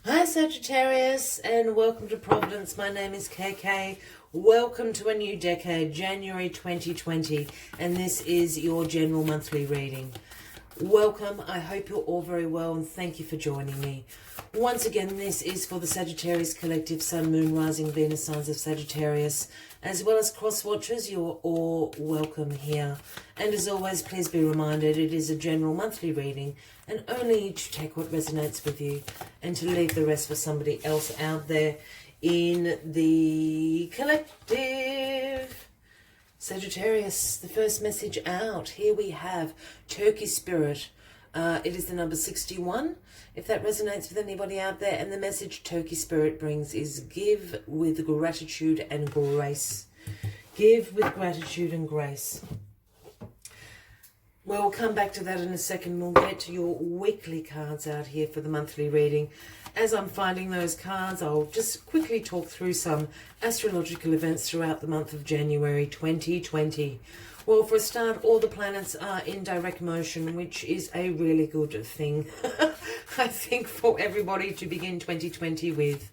Hi Sagittarius, and welcome to Providence. My name is KK. Welcome to a new decade, January 2020, and this is your general monthly reading. Welcome. I hope you're all very well, and thank you for joining me. Once again, this is for the Sagittarius Collective, Sun, Moon, Rising, Venus signs of Sagittarius, as well as cross watchers. You're all welcome here. And as always, please be reminded it is a general monthly reading, and only to take what resonates with you and to leave the rest for somebody else out there in the collective. Sagittarius, the first message out. Here we have Turkey Spirit. It is the number 61, if that resonates with anybody out there. And the message Turkey Spirit brings is give with gratitude and grace. Give with gratitude and grace. Well, we'll come back to that in a second. We'll get to your weekly cards out here for the monthly reading. As I'm finding those cards, I'll just quickly talk through some astrological events throughout the month of January 2020. Well, for a start, all the planets are in direct motion, which is a really good thing, I think, for everybody to begin 2020 with.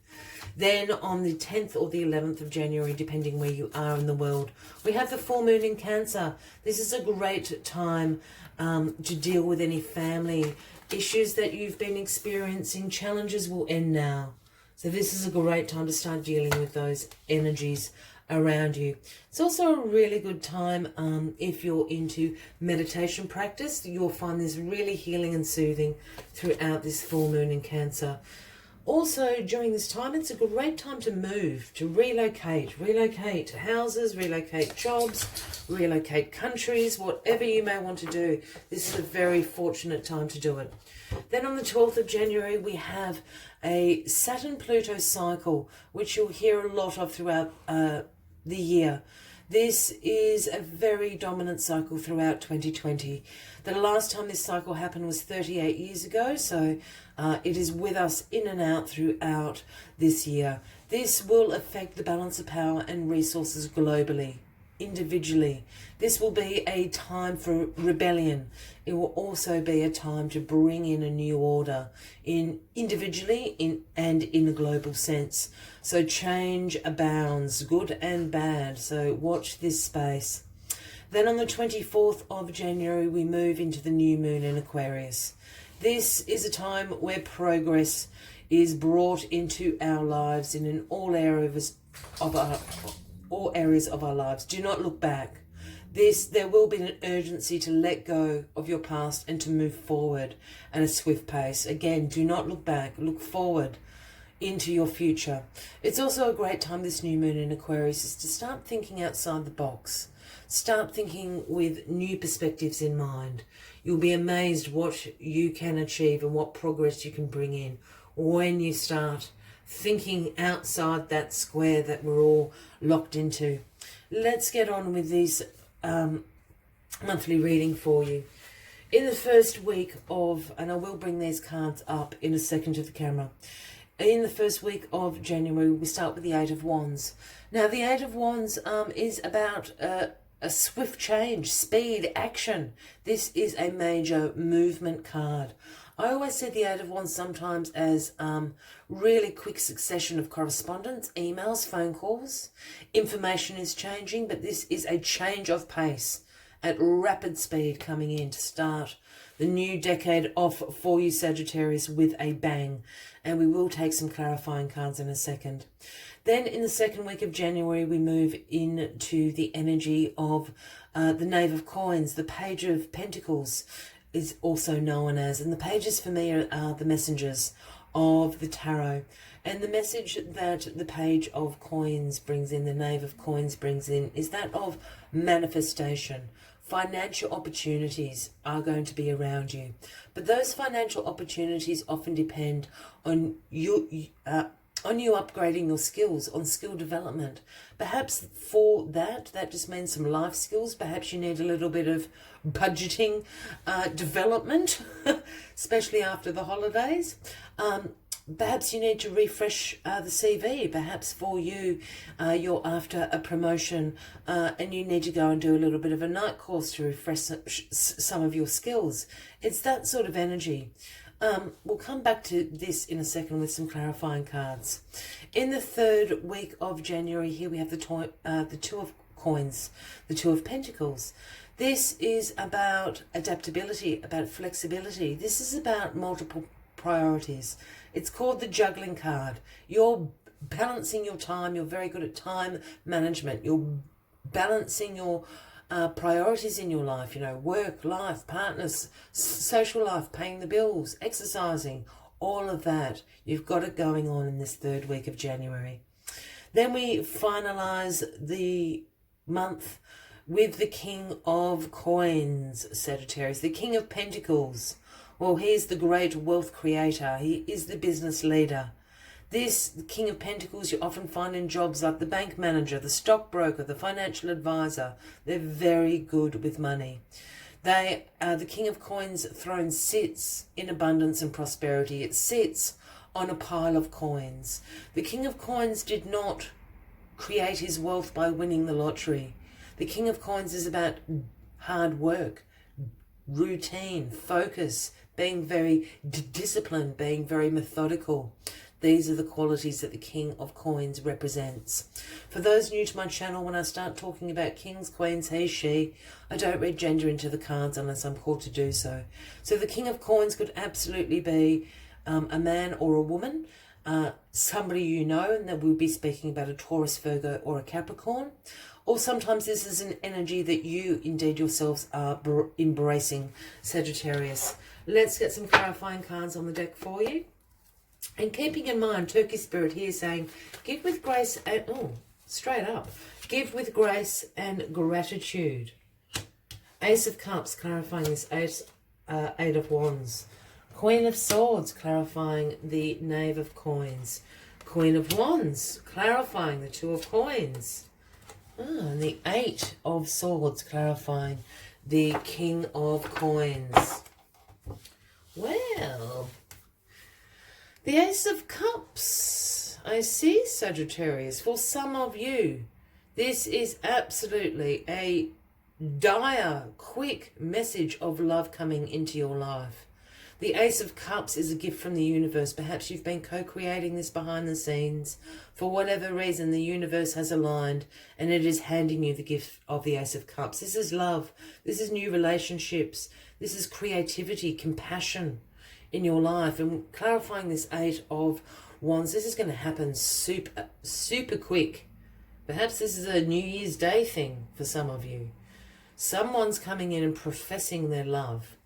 Then on the 10th or the 11th of January, depending where you are in the world, we have the full moon in Cancer. This is a great time to deal with any family issues that you've been experiencing. Challenges will end now. So this is a great time to start dealing with those energies around you. It's also a really good time if you're into meditation practice. You'll find this really healing and soothing throughout this full moon in Cancer. Also, during this time, it's a great time to move, to relocate houses, relocate jobs, relocate countries, whatever you may want to do. This is a very fortunate time to do it. Then on the 12th of January, we have a Saturn-Pluto cycle, which you'll hear a lot of throughout the year. This is a very dominant cycle throughout 2020. The last time this cycle happened was 38 years ago, so it is with us in and out throughout this year. This will affect the balance of power and resources globally, individually. This will be a time for rebellion. It will also be a time to bring in a new order, individually and in a global sense. So change abounds, good and bad. So watch this space. Then on the 24th of January, we move into the new moon in Aquarius. This is a time where progress is brought into our lives in all areas of our lives. Do not look back. There will be an urgency to let go of your past and to move forward at a swift pace. Again, do not look back. Look forward into your future. It's also a great time, this new moon in Aquarius, is to start thinking outside the box. Start thinking with new perspectives in mind. You'll be amazed what you can achieve and what progress you can bring in when you start thinking outside that square that we're all locked into. Let's get on with this monthly reading for you. In the first week of, and I will bring these cards up in a second to the camera. In the first week of January, we start with the Eight of Wands. Now, the Eight of Wands is about a swift change, speed, action. This is a major movement card. I always see the Eight of Wands sometimes as really quick succession of correspondence, emails, phone calls. Information is changing, but this is a change of pace at rapid speed coming in to start the new decade off for you, Sagittarius, with a bang. And we will take some clarifying cards in a second. Then in the second week of January, we move into the energy of the Knave of Coins, the Page of Pentacles is also known as. And the pages for me are the messengers of the tarot. And the message that the Page of Coins brings in, the Knave of Coins brings in, is that of manifestation. Financial opportunities are going to be around you. But those financial opportunities often depend on you upgrading your skills, on skill development. Perhaps for that just means some life skills. Perhaps you need a little bit of budgeting development, especially after the holidays. Perhaps you need to refresh the CV. Perhaps for you, you're after a promotion and you need to go and do a little bit of a night course to refresh some of your skills. It's that sort of energy. We'll come back to this in a second with some clarifying cards. In the third week of January, here we have the Two of Coins, the Two of Pentacles. This is about adaptability, about flexibility. This is about multiple priorities. It's called the juggling card. You're balancing your time. You're very good at time management. You're balancing your priorities in your life, you know, work, life, partners, social life, paying the bills, exercising, all of that. You've got it going on in this third week of January. Then we finalize the month with the King of Coins, Sagittarius, the King of Pentacles. Well, he's the great wealth creator. He is the business leader. This King of Pentacles you often find in jobs like the bank manager, the stockbroker, the financial advisor. They're very good with money. The King of Coins throne sits in abundance and prosperity. It sits on a pile of coins. The King of Coins did not create his wealth by winning the lottery. The King of Coins is about hard work, routine, focus, being very disciplined, being very methodical. These are the qualities that the King of Coins represents. For those new to my channel, when I start talking about kings, queens, he, she, I don't read gender into the cards unless I'm called to do so. So the King of Coins could absolutely be a man or a woman, somebody you know, and that we'll be speaking about a Taurus, Virgo, or a Capricorn. Or sometimes this is an energy that you indeed yourselves are embracing, Sagittarius. Let's get some clarifying cards on the deck for you. And keeping in mind, Turkey Spirit here saying, give with grace and, straight up, give with grace and gratitude. Ace of Cups, clarifying this Eight of Wands. Queen of Swords, clarifying the Knave of Coins. Queen of Wands, clarifying the Two of Coins. And the Eight of Swords, clarifying the King of Coins. Well, the Ace of Cups, I see, Sagittarius. For some of you, this is absolutely a dire, quick message of love coming into your life. The Ace of Cups is a gift from the universe. Perhaps you've been co-creating this behind the scenes. For whatever reason, the universe has aligned and it is handing you the gift of the Ace of Cups. This is love. This is new relationships. This is creativity, compassion in your life. And clarifying this Eight of Wands, this is going to happen super quick. Perhaps this is a New Year's Day thing for some of you. Someone's coming in and professing their love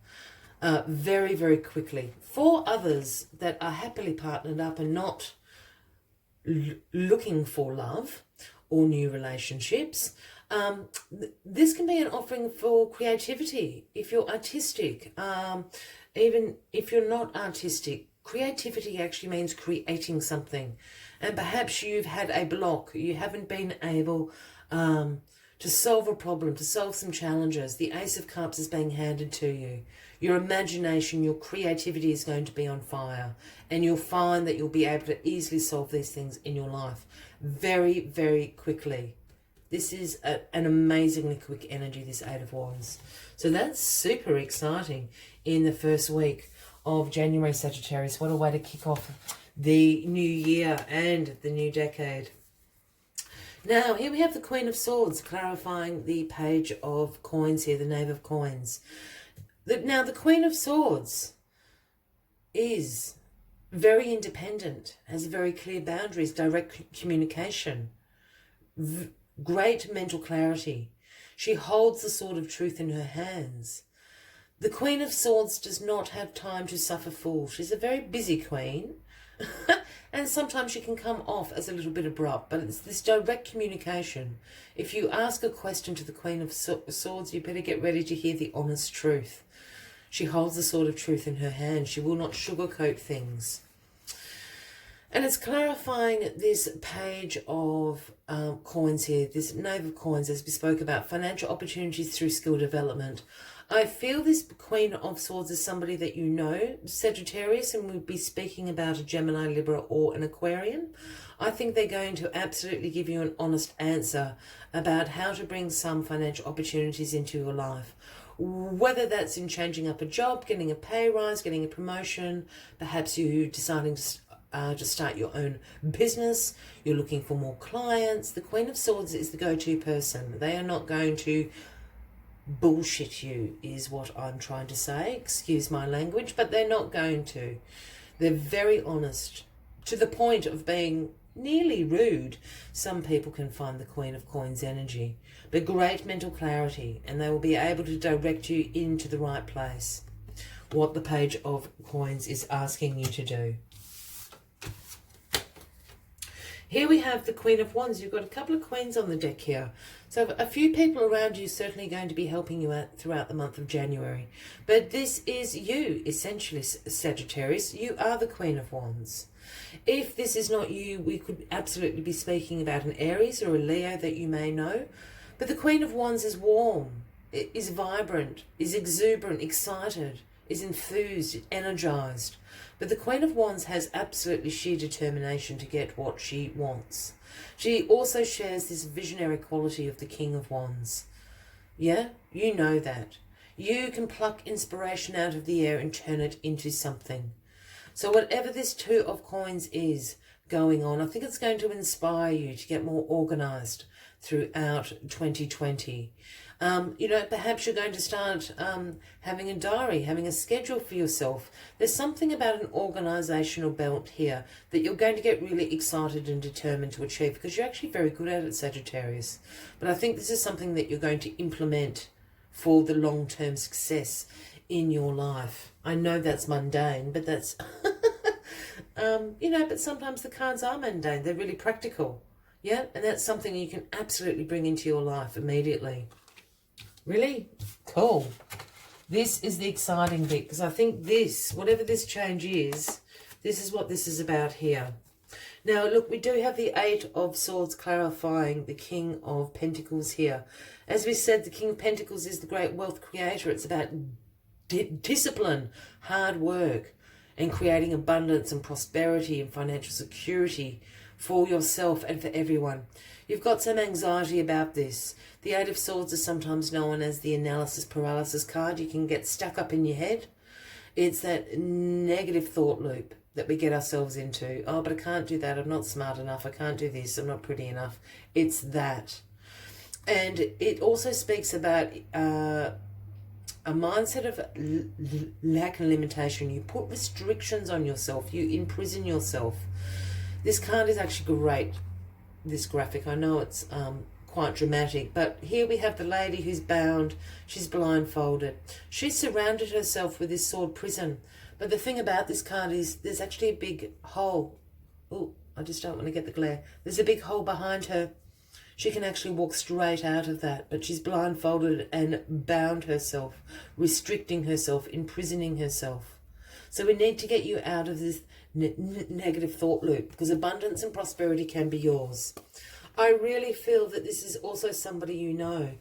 very, very quickly. For others that are happily partnered up and not looking for love or new relationships, this can be an offering for creativity. If you're artistic, even if you're not artistic, creativity actually means creating something. And perhaps you've had a block. You haven't been able to solve a problem, to solve some challenges. The Ace of Cups is being handed to you. Your imagination, your creativity is going to be on fire. And you'll find that you'll be able to easily solve these things in your life very, very quickly. This is an amazingly quick energy, this Eight of Wands. So that's super exciting in the first week of January, Sagittarius. What a way to kick off the new year and the new decade. Now, here we have the Queen of Swords, clarifying the Page of Coins here, the Knave of Coins. Now, the Queen of Swords is very independent, has very clear boundaries, direct communication, great mental clarity. She holds the sword of truth in her hands. The Queen of Swords does not have time to suffer fools. She's a very busy queen. And sometimes she can come off as a little bit abrupt, but it's this direct communication. If you ask a question to the Queen of Swords, you better get ready to hear the honest truth. She holds the sword of truth in her hand. She will not sugarcoat things. And it's clarifying this Page of Coins here, this Knave of Coins, as we spoke about, financial opportunities through skill development. I feel this Queen of Swords is somebody that you know, Sagittarius, and we'll be speaking about a Gemini, Libra, or an Aquarian. I think they're going to absolutely give you an honest answer about how to bring some financial opportunities into your life. Whether that's in changing up a job, getting a pay rise, getting a promotion, perhaps you deciding to start your own business, you're looking for more clients. The Queen of Swords is the go-to person. They are not going to bullshit you, is what I'm trying to say. Excuse my language, but they're not going to. They're very honest, to the point of being nearly rude. Some people can find the Queen of Coins energy, but great mental clarity, and they will be able to direct you into the right place, what the Page of Coins is asking you to do. Here we have the Queen of Wands. You've got a couple of queens on the deck here. So a few people around you certainly going to be helping you out throughout the month of January. But this is you, essentially, Sagittarius. You are the Queen of Wands. If this is not you, we could absolutely be speaking about an Aries or a Leo that you may know. But the Queen of Wands is warm, is vibrant, is exuberant, excited, is enthused, energized. But the Queen of Wands has absolutely sheer determination to get what she wants. She also shares this visionary quality of the King of Wands. Yeah, you know that. You can pluck inspiration out of the air and turn it into something. So whatever this Two of Coins is going on, I think it's going to inspire you to get more organized throughout 2020. You know, perhaps you're going to start having a diary, having a schedule for yourself. There's something about an organizational belt here that you're going to get really excited and determined to achieve, because you're actually very good at it, Sagittarius. But I think this is something that you're going to implement for the long-term success in your life. I know that's mundane, but that's, you know, but sometimes the cards are mundane. They're really practical. Yeah, and that's something you can absolutely bring into your life immediately. Really? Cool. This is the exciting bit, because I think this, whatever this change is, this is what this is about here. Now, look, we do have the Eight of Swords clarifying the King of Pentacles here. As we said, the King of Pentacles is the great wealth creator. It's about discipline, hard work, and creating abundance and prosperity and financial security for yourself and for everyone. You've got some anxiety about this. The Eight of Swords is sometimes known as the analysis paralysis card. You can get stuck up in your head. It's that negative thought loop that we get ourselves into. Oh, but I can't do that. I'm not smart enough. I can't do this. I'm not pretty enough. It's that. And it also speaks about a mindset of lack and limitation. You put restrictions on yourself. You imprison yourself. This card is actually great, this graphic. I know it's quite dramatic, but here we have the lady who's bound. She's blindfolded. She's surrounded herself with this sword prison. But the thing about this card is there's actually a big hole. Oh, I just don't want to get the glare. There's a big hole behind her. She can actually walk straight out of that, but she's blindfolded and bound herself, restricting herself, imprisoning herself. So we need to get you out of this negative thought loop, because abundance and prosperity can be yours. I really feel that this is also somebody you know,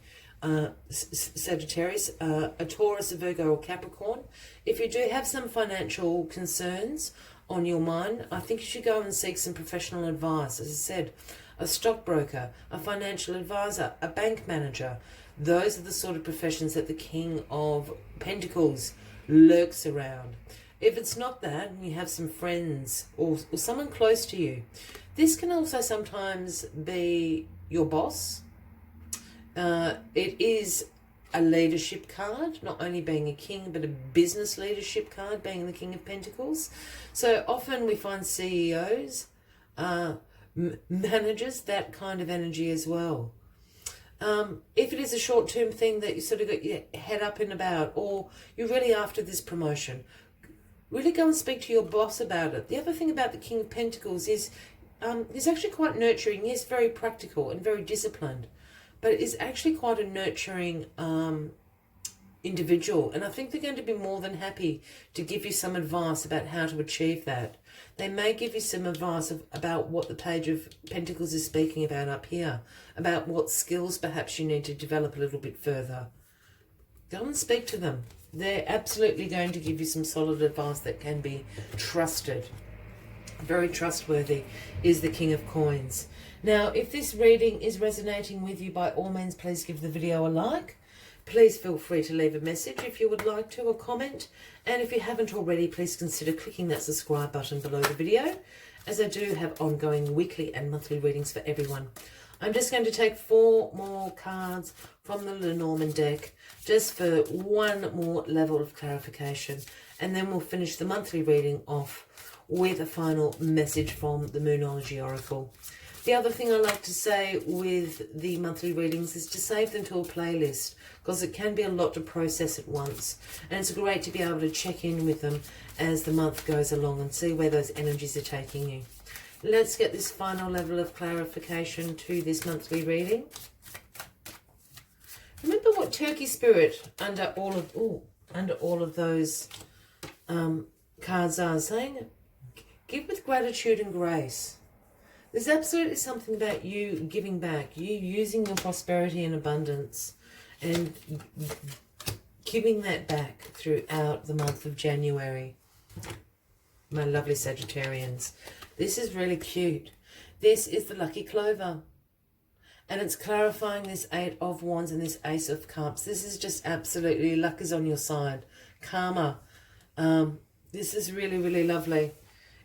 Sagittarius, a Taurus, a Virgo or Capricorn. If you do have some financial concerns on your mind, I think you should go and seek some professional advice. As I said, a stockbroker, a financial advisor, a bank manager. Those are the sort of professions that the King of Pentacles lurks around. If it's not that, and you have some friends or someone close to you, this can also sometimes be your boss. It is a leadership card, not only being a king, but a business leadership card, being the King of Pentacles. So often we find CEOs, managers, that kind of energy as well. If it is a short-term thing that you sort of got your head up and about, or you're really after this promotion, really go and speak to your boss about it. The other thing about the King of Pentacles is he's actually quite nurturing. He's very practical and very disciplined, but is actually quite a nurturing individual. And I think they're going to be more than happy to give you some advice about how to achieve that. They may give you some advice about what the Page of Pentacles is speaking about up here, about what skills perhaps you need to develop a little bit further. Go and speak to them. They're absolutely going to give you some solid advice that can be trusted. Very trustworthy is the King of Coins. Now, if this reading is resonating with you, by all means, please give the video a like. Please feel free to leave a message if you would like to, or comment. And if you haven't already, please consider clicking that subscribe button below the video, as I do have ongoing weekly and monthly readings for everyone. I'm just going to take 4 more cards from the Lenormand deck, just for one more level of clarification. And then we'll finish the monthly reading off with a final message from the Moonology Oracle. The other thing I like to say with the monthly readings is to save them to a playlist, because it can be a lot to process at once. And it's great to be able to check in with them as the month goes along and see where those energies are taking you. Let's get this final level of clarification to this monthly reading. Remember what Turkey Spirit under all of those cards are saying. Give with gratitude and grace. There's absolutely something about you giving back, you using your prosperity and abundance and giving that back throughout the month of January. My lovely Sagittarians. This is really cute. This is the Lucky Clover. And it's clarifying this 8 of Wands and this Ace of Cups. This is just absolutely, luck is on your side. Karma. This is really, really lovely.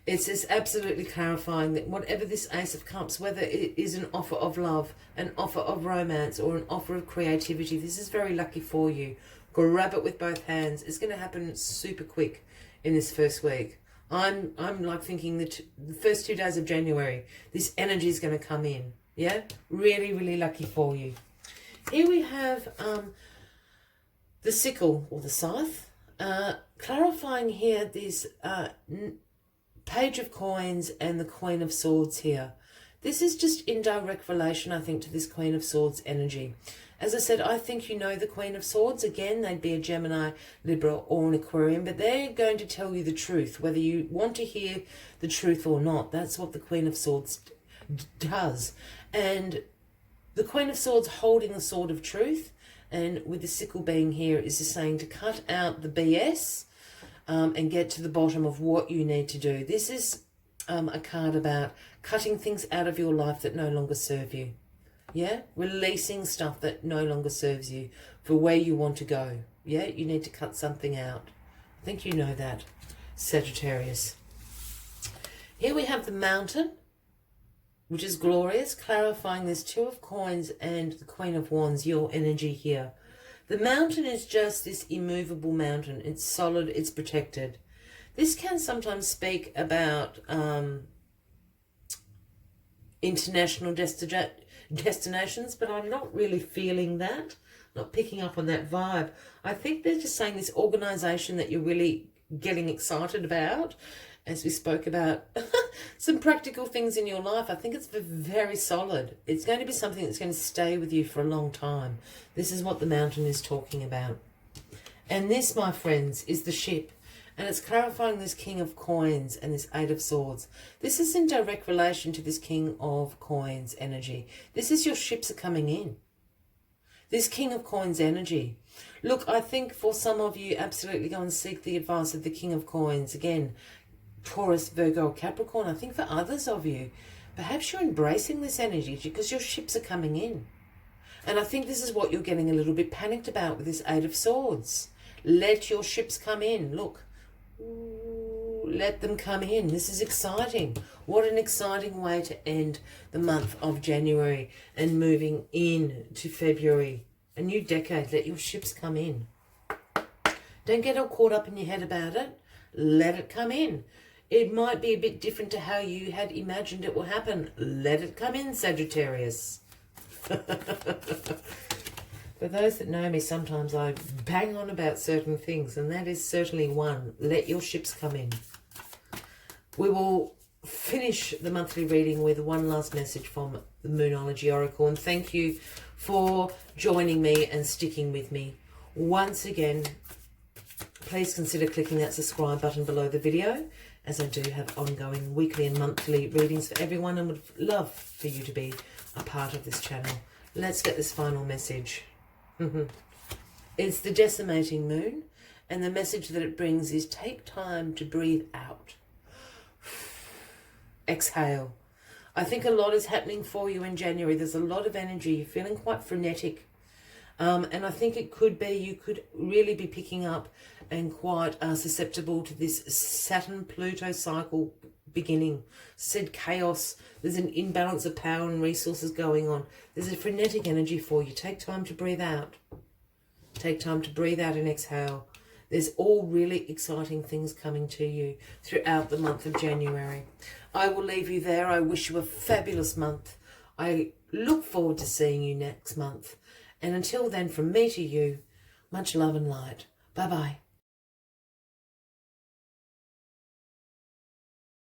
It's just absolutely clarifying that whatever this Ace of Cups, whether it is an offer of love, an offer of romance, or an offer of creativity, this is very lucky for you. Grab it with both hands. It's going to happen super quick in this first week. I'm like thinking the first 2 days of January, this energy is going to come in. Yeah? Really, really lucky for you. Here we have the sickle or the scythe. Clarifying here this Page of Coins and the Queen of Swords here. This is just in direct relation, I think, to this Queen of Swords energy. As I said, I think you know the Queen of Swords. Again, they'd be a Gemini, Libra, or an Aquarian, but they're going to tell you the truth, whether you want to hear the truth or not. That's what the Queen of Swords does. And the Queen of Swords holding the sword of truth, and with the sickle being here, is just saying to cut out the BS and get to the bottom of what you need to do. This is a card about cutting things out of your life that no longer serve you. Yeah, releasing stuff that no longer serves you for where you want to go. Yeah, you need to cut something out. I think you know that, Sagittarius. Here we have the Mountain, which is glorious, clarifying this 2 of Coins and the Queen of Wands, your energy here. The Mountain is just this immovable mountain. It's solid, it's protected. This can sometimes speak about international destinations, but I'm not really feeling that, not picking up on that vibe. I think they're just saying this organisation that you're really getting excited about, as we spoke about some practical things in your life. I think it's very solid. It's going to be something that's going to stay with you for a long time. This is what the Mountain is talking about. And this, my friends, is the Ship. And it's clarifying this King of Coins and this 8 of Swords. This is in direct relation to this King of Coins energy. This is your ships are coming in. This King of Coins energy. Look, I think for some of you, absolutely go and seek the advice of the King of Coins. Again, Taurus, Virgo, Capricorn. I think for others of you, perhaps you're embracing this energy because your ships are coming in. And I think this is what you're getting a little bit panicked about with this 8 of Swords. Let your ships come in. Look. Let them come in. This is exciting. What an exciting way to end the month of January and moving in to February. A new decade. Let your ships come in. Don't get all caught up in your head about it. Let it come in. It might be a bit different to how you had imagined it will happen. Let it come in, Sagittarius. For those that know me, sometimes I bang on about certain things, and that is certainly one. Let your ships come in. We will finish the monthly reading with one last message from the Moonology Oracle, and thank you for joining me and sticking with me. Once again, please consider clicking that subscribe button below the video, as I do have ongoing weekly and monthly readings for everyone, and would love for you to be a part of this channel. Let's get this final message. It's the decimating moon, and the message that it brings is take time to breathe out. Exhale. I think a lot is happening for you in January. There's a lot of energy. You're feeling quite frenetic. And I think it could be, you could really be picking up and quite susceptible to this Saturn-Pluto cycle beginning. Said chaos. There's an imbalance of power and resources going on. There's a frenetic energy for you. Take time to breathe out. Take time to breathe out and exhale. There's all really exciting things coming to you throughout the month of January. I will leave you there. I wish you a fabulous month. I look forward to seeing you next month. And until then, from me to you, much love and light. Bye-bye.